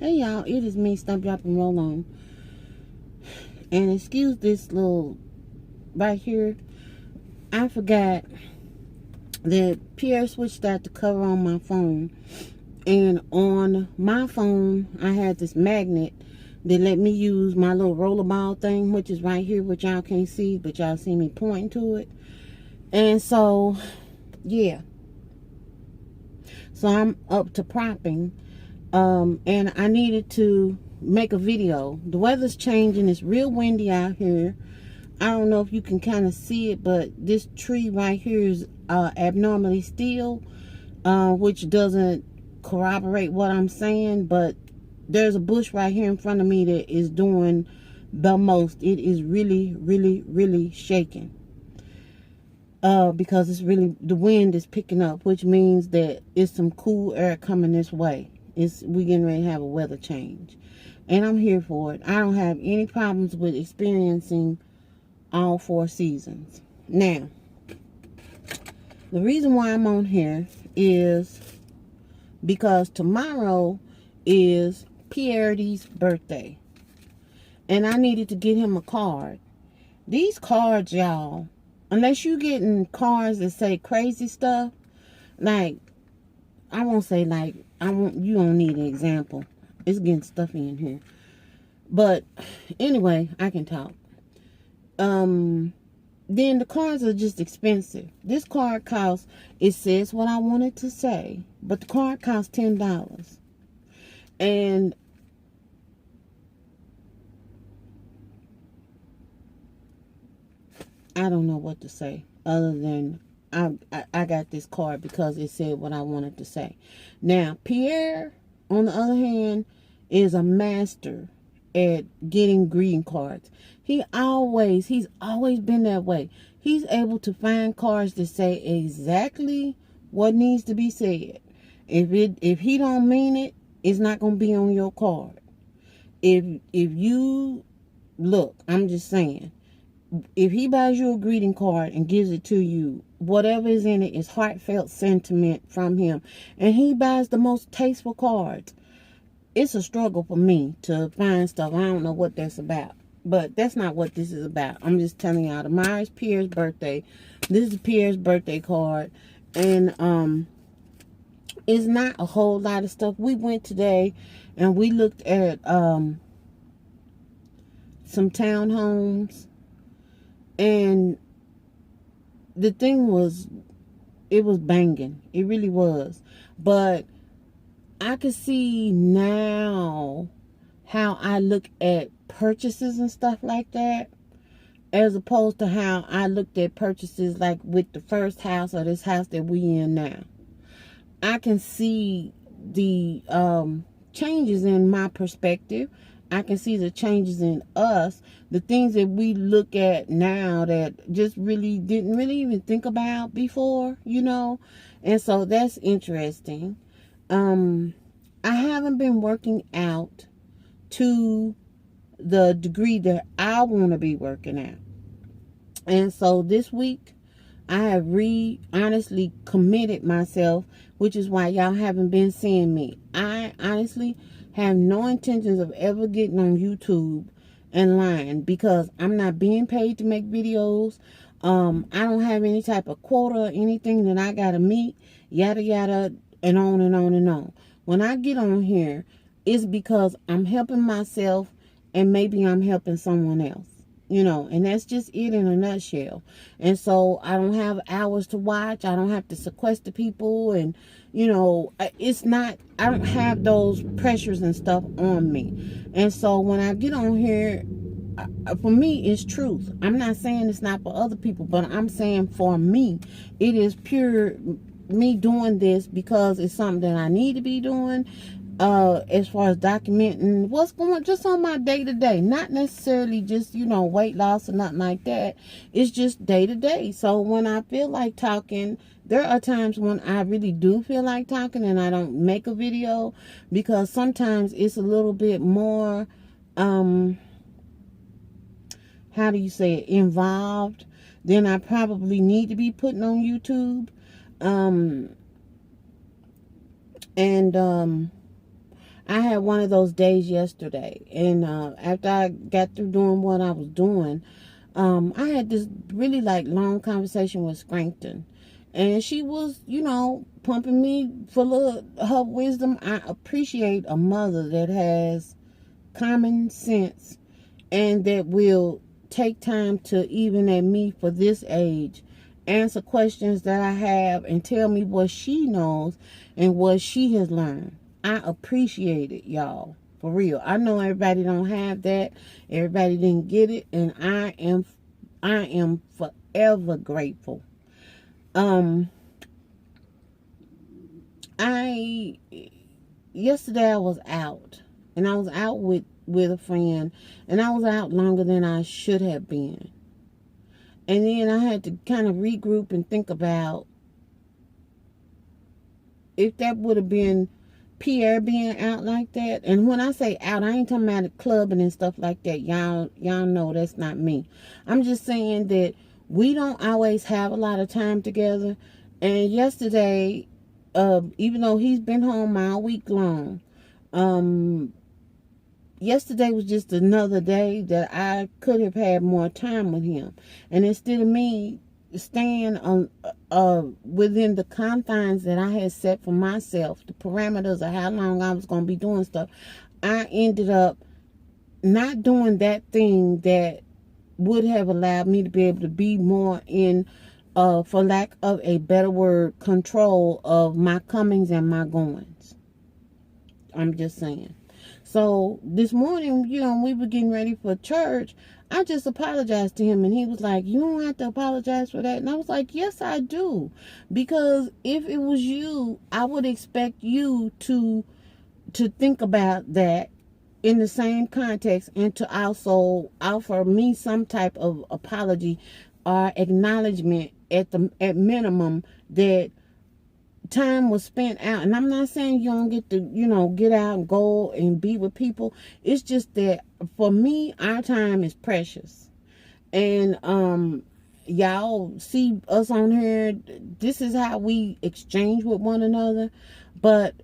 Hey y'all, it is me, Stump Drop and Roll On. And excuse this little right here. I forgot that Pierre switched out the cover on my phone. And on my phone, I had this magnet that let me use my little rollerball thing, which is right here, which y'all can't see, but y'all see me pointing to it. And so, yeah. So I'm up to propping. And I needed to make a video. The weather's changing. It's real windy out here. I don't know if you can kind of see it, but this tree right here is abnormally still, which doesn't corroborate what I'm saying, but there's a bush right here in front of me that is doing the most. It is really, really, really shaking. Because it's really, the wind is picking up, which means that it's some cool air coming this way. We getting ready to have a weather change, and I'm here for it. I don't have any problems with experiencing all 4 seasons. Now, the reason why I'm on here is because tomorrow is Pierre's birthday, and I needed to get him a card. These cards, y'all, unless you getting cards that say crazy stuff, like, I won't say like, you don't need an example. It's getting stuffy in here. But anyway, I can talk. Then the cards are just expensive. This card costs, it says what I wanted to say, but the card costs $10. And I don't know what to say other than I got this card because it said what I wanted to say. Now, Pierre, on the other hand, is a master at getting greeting cards. He's always been that way. He's able to find cards that say exactly what needs to be said. If he don't mean it, it's not gonna be on your card. If you look, I'm just saying, if he buys you a greeting card and gives it to you, whatever is in it is heartfelt sentiment from him. And he buys the most tasteful cards. It's a struggle for me to find stuff. I don't know what that's about. But that's not what this is about. I'm just telling y'all, tomorrow's Pierre's birthday. This is Pierre's birthday card. And it's not a whole lot of stuff. We went today and we looked at some townhomes. And the thing was, it was banging. It really was. But I could see now how I look at purchases and stuff like that, as opposed to how I looked at purchases like with the first house or this house that we in now. I can see the changes in my perspective. I can see the changes in us, the things that we look at now that just really didn't really even think about before, you know. And so that's interesting. I haven't been working out to the degree that I want to be working out. And so this week, I have honestly committed myself, which is why y'all haven't been seeing me. I honestly have no intentions of ever getting on YouTube and lying, because I'm not being paid to make videos. I don't have any type of quota or anything that I gotta meet, yada yada, and on and on and on. When I get on here, it's because I'm helping myself and maybe I'm helping someone else. You know, and that's just it in a nutshell. And so I don't have hours to watch. I don't have to sequester people. And, you know, it's not, I don't have those pressures and stuff on me. And so when I get on here, for me, it's truth. I'm not saying it's not for other people, but I'm saying for me, it is pure me doing this because it's something that I need to be doing. As far as documenting what's going just on my day-to-day, not necessarily just, you know, weight loss or nothing like that. It's just day-to-day. So when I feel like talking, there are times when I really do feel like talking and I don't make a video, because sometimes it's a little bit more how do you say it, involved than I probably need to be putting on YouTube. I had one of those days yesterday, and after I got through doing what I was doing, I had this really like long conversation with Scrankton, and she was, pumping me full of her wisdom. I appreciate a mother that has common sense and that will take time to, even at me for this age, answer questions that I have and tell me what she knows and what she has learned. I appreciate it, y'all. For real. I know everybody don't have that. Everybody didn't get it, and I am forever grateful. Yesterday I was out, and I was out with a friend, and I was out longer than I should have been. And then I had to kind of regroup and think about if that would have been Pierre being out like that. And when I say out, I ain't talking about clubbing and stuff like that. Y'all know that's not me. I'm just saying that we don't always have a lot of time together. And yesterday, even though he's been home all week long, yesterday was just another day that I could have had more time with him. And instead of me staying on within the confines that I had set for myself, the parameters of how long I was going to be doing stuff, I ended up not doing that thing that would have allowed me to be able to be more in, for lack of a better word, control of my comings and my goings. I'm just saying. So this morning, we were getting ready for church. I just apologized to him, and he was like, "You don't have to apologize for that." And I was like, "Yes, I do. Because if it was you, I would expect you to think about that in the same context, and to also offer me some type of apology or acknowledgement at minimum that time was spent out." And I'm not saying you don't get to, get out and go and be with people. It's just that for me, our time is precious. And y'all see us on here. This is how we exchange with one another. But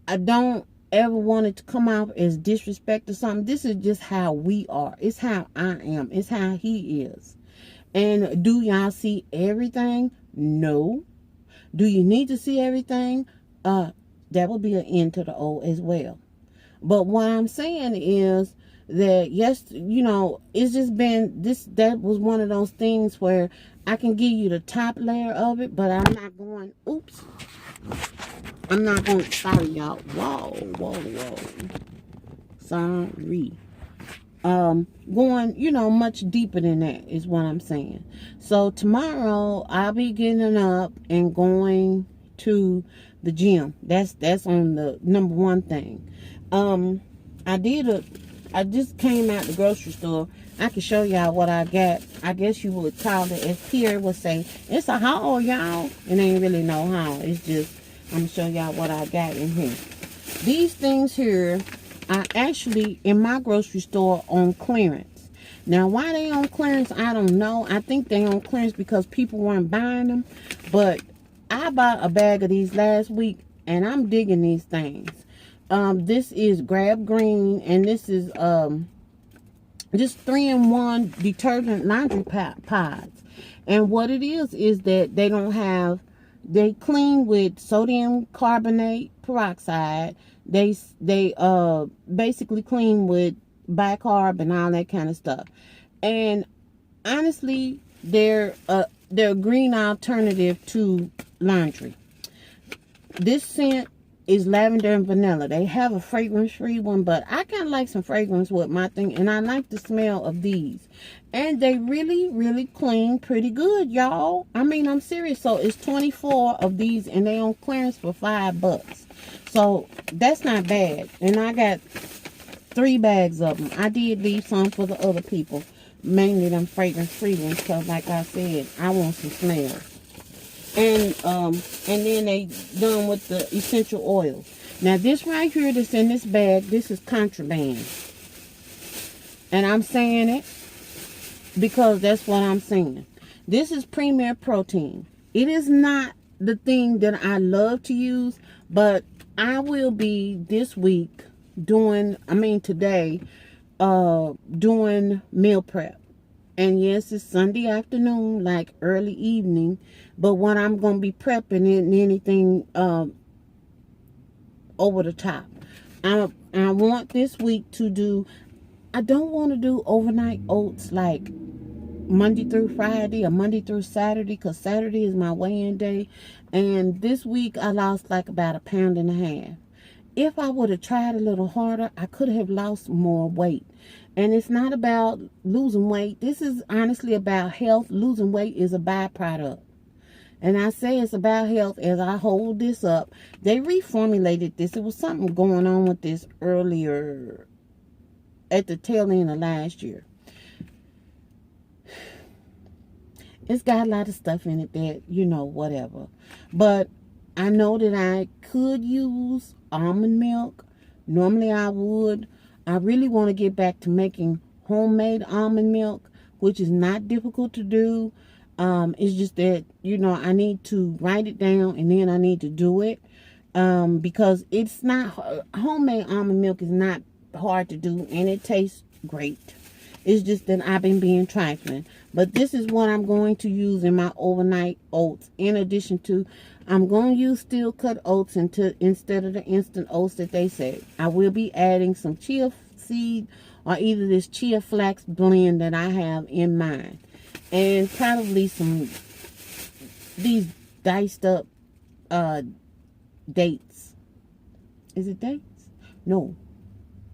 I don't ever want it to come out as disrespect or something. This is just how we are. It's how I am. It's how he is. And do y'all see everything? No. Do you need to see everything? That would be an end to the old as well. But what I'm saying is that, yes, it's just been that was one of those things where I can give you the top layer of it, but I'm not going, sorry, y'all. Whoa. Sorry. Going, much deeper than that is what I'm saying. So tomorrow I'll be getting up and going to the gym. That's on the number one thing. I just came out the grocery store. I can show y'all what I got. I guess you would call it, as Pierre would say, it's a haul, y'all. It ain't really no haul. It's just, I'm gonna show y'all what I got in here. These things here are actually in my grocery store on clearance. Now, why they on clearance, I don't know. I think they on clearance because people weren't buying them. But I bought a bag of these last week, and I'm digging these things. This is Grab Green, and this is just 3-in-1 detergent laundry pods. And what it is that they clean with sodium carbonate peroxide. They basically clean with bicarb and all that kind of stuff. And honestly, they're a green alternative to laundry. This scent is lavender and vanilla. They have a fragrance-free one, but I kind of like some fragrance with my thing, and I like the smell of these. And they really, really clean pretty good, y'all. I mean, I'm serious. So it's 24 of these, and they on clearance for $5. So that's not bad. And I got 3 bags of them. I did leave some for the other people, mainly them fragrance-free ones, because like I said, I want some smell. And then they done with the essential oils. Now this right here that's in this bag, this is contraband. And I'm saying it because that's what I'm saying. This is Premier Protein. It is not the thing that I love to use, but I will be this week today, doing meal prep. And yes, it's Sunday afternoon, like early evening. But what I'm going to be prepping isn't anything over the top. I want this week to do, I don't want to do overnight oats like Monday through Friday or Monday through Saturday, because Saturday is my weigh-in day. And this week I lost like about 1.5 pounds. If I would have tried a little harder, I could have lost more weight. And it's not about losing weight. This is honestly about health. Losing weight is a byproduct. And I say it's about health as I hold this up. They reformulated this. It was something going on with this earlier at the tail end of last year. It's got a lot of stuff in it that, whatever. But I know that I could use almond milk. Normally I would. I really want to get back to making homemade almond milk, which is not difficult to do. It's just that, I need to write it down and then I need to do it. Because it's not, homemade almond milk is not hard to do and it tastes great. It's just that I've been being trifling. But this is what I'm going to use in my overnight oats. In addition to, I'm going to use steel cut oats instead of the instant oats that they say. I will be adding some chia seed or either this chia flax blend that I have in mine. And probably these diced up dates. Is it dates? No.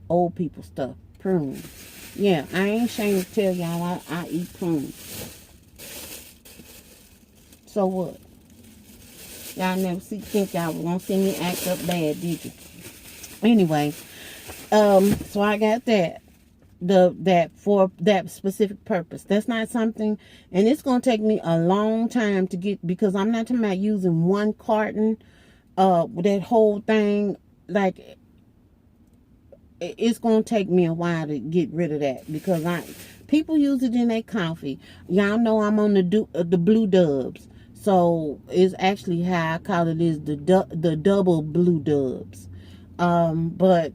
Old people stuff. Prunes. Yeah, I ain't ashamed to tell y'all I eat prunes. So what? Y'all never think y'all was gonna see me act up bad, did you? Anyway, so I got that. That for that specific purpose. That's not something, and it's gonna take me a long time to get, because I'm not talking about using one carton, that whole thing. Like, it's gonna take me a while to get rid of that, because people use it in their coffee. Y'all know I'm on the Blue Dubs, so it's actually how I call it is the double Blue Dubs. But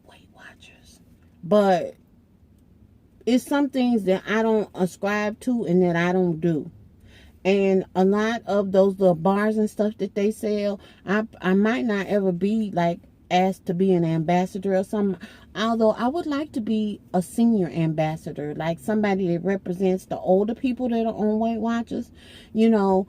Weight Watchers. But it's some things that I don't ascribe to and that I don't do. And a lot of those little bars and stuff that they sell, I might not ever be like asked to be an ambassador or something, although I would like to be a senior ambassador, like somebody that represents the older people that are on Weight Watchers, because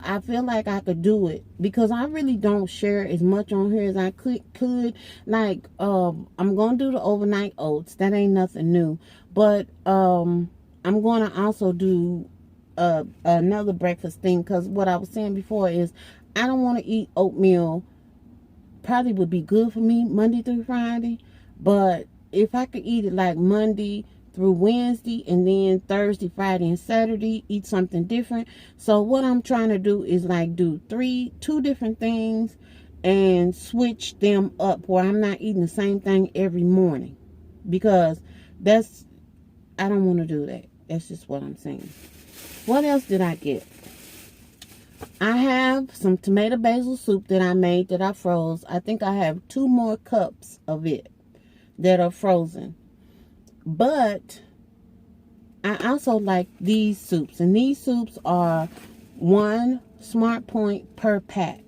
I feel like I could do it, because I really don't share as much on here as I could. Like, I'm gonna do the overnight oats. That ain't nothing new, but I'm gonna also do another breakfast thing, because what I was saying before is I don't want to eat oatmeal. Probably would be good for me Monday through Friday, but if I could eat it like Monday through Wednesday and then Thursday, Friday, and Saturday, eat something different. So what I'm trying to do is like do two different things and switch them up where I'm not eating the same thing every morning, because I don't want to do that. That's just what I'm saying. What else did I get? I have some tomato basil soup that I made that I froze. I think I have 2 more cups of it that are frozen. But I also like these soups. And these soups are 1 Smart Point per pouch.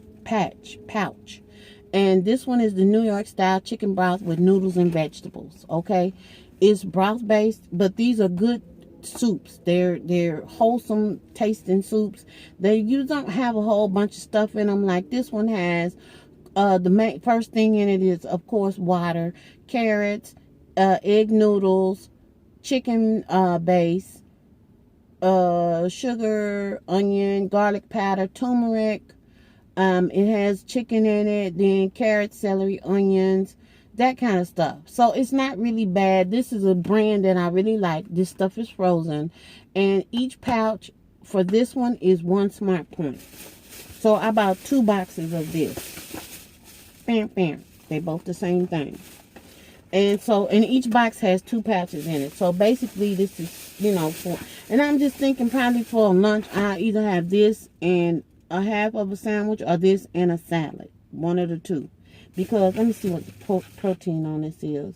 And this one is the New York style chicken broth with noodles and vegetables. Okay. It's broth based, but these are good soups. They're wholesome tasting soups. You don't have a whole bunch of stuff in them like this one has. The first thing in it is, of course, water, carrots, egg noodles, chicken base, sugar, onion, garlic powder, turmeric. It has chicken in it, then carrots, celery, onions, that kind of stuff. So it's not really bad. This is a brand that I really like. This stuff is frozen, and each pouch for this one is 1 Smart Point. So I bought 2 boxes of this. Bam, bam. They both the same thing. And each box has 2 pouches in it. So basically this is, and I'm just thinking probably for lunch I'll either have this and a half of a sandwich or this and a salad. One of the two. Because, let me see what the protein on this is.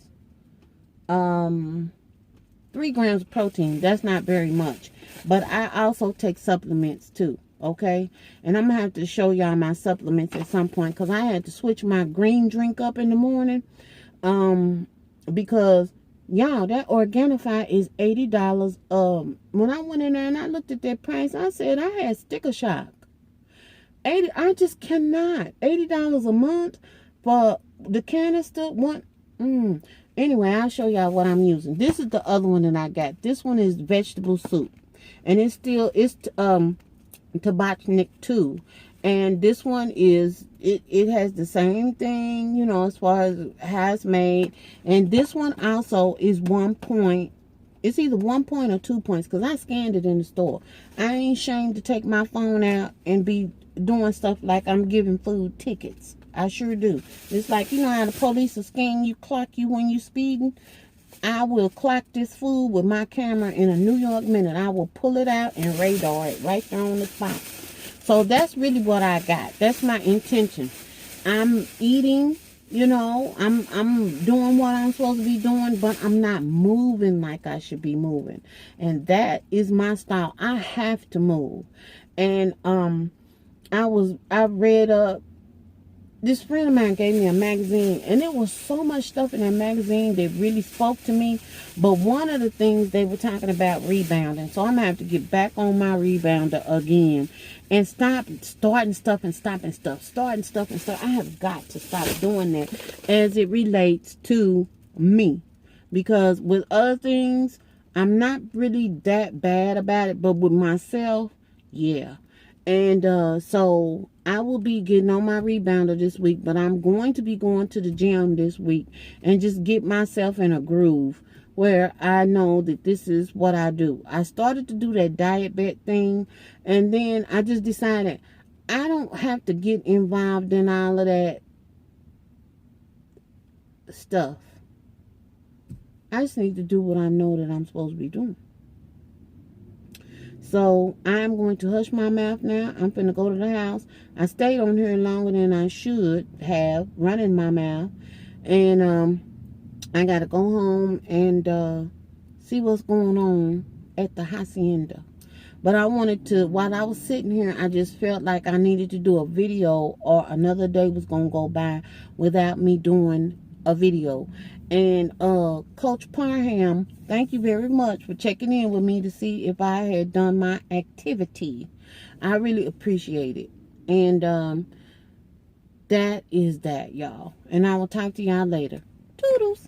3 grams of protein. That's not very much. But I also take supplements too. Okay? And I'm going to have to show y'all my supplements at some point. Because I had to switch my green drink up in the morning. Because, y'all, that Organifi is $80. When I went in there and I looked at that price, I said I had sticker shock. I just cannot. $80 a month for the canister. Anyway, I'll show y'all what I'm using. This is the other one that I got. This one is vegetable soup. And it's Tabachnik 2. And this one is, it has the same thing, you know, as far as how it's made. And this one also is 1 point. It's either 1 point or 2 points, because I scanned it in the store. I ain't ashamed to take my phone out and be doing stuff like I'm giving food tickets. I sure do. It's like, you know how the police will scan you, clock you when you speeding? I will clock this food with my camera in a New York minute. I will pull it out and radar it right there on the spot. So that's really what I got. That's my intention. I'm eating, you know, I'm doing what I'm supposed to be doing, but I'm not moving like I should be moving. And that is my style. I have to move. And I read this friend of mine gave me a magazine, and there was so much stuff in that magazine that really spoke to me. But one of the things, they were talking about rebounding. So I'm going to have to get back on my rebounder again and stop starting stuff and stopping stuff. Starting stuff and stuff. I have got to stop doing that as it relates to me. Because with other things, I'm not really that bad about it. But with myself, yeah. And so I will be getting on my rebounder this week, but I'm going to be going to the gym this week and just get myself in a groove where I know that this is what I do. I started to do that diet bet thing, and then I just decided I don't have to get involved in all of that stuff. I just need to do what I know that I'm supposed to be doing. So I'm going to hush my mouth now. I'm finna go to the house. I stayed on here longer than I should have, running my mouth. And I got to go home and see what's going on at the hacienda. But I wanted to, while I was sitting here, I just felt like I needed to do a video, or another day was going to go by without me doing a video. And Coach Parham, thank you very much for checking in with me to see if I had done my activity. I really appreciate it. And that is that, y'all. And I will talk to y'all later. Toodles.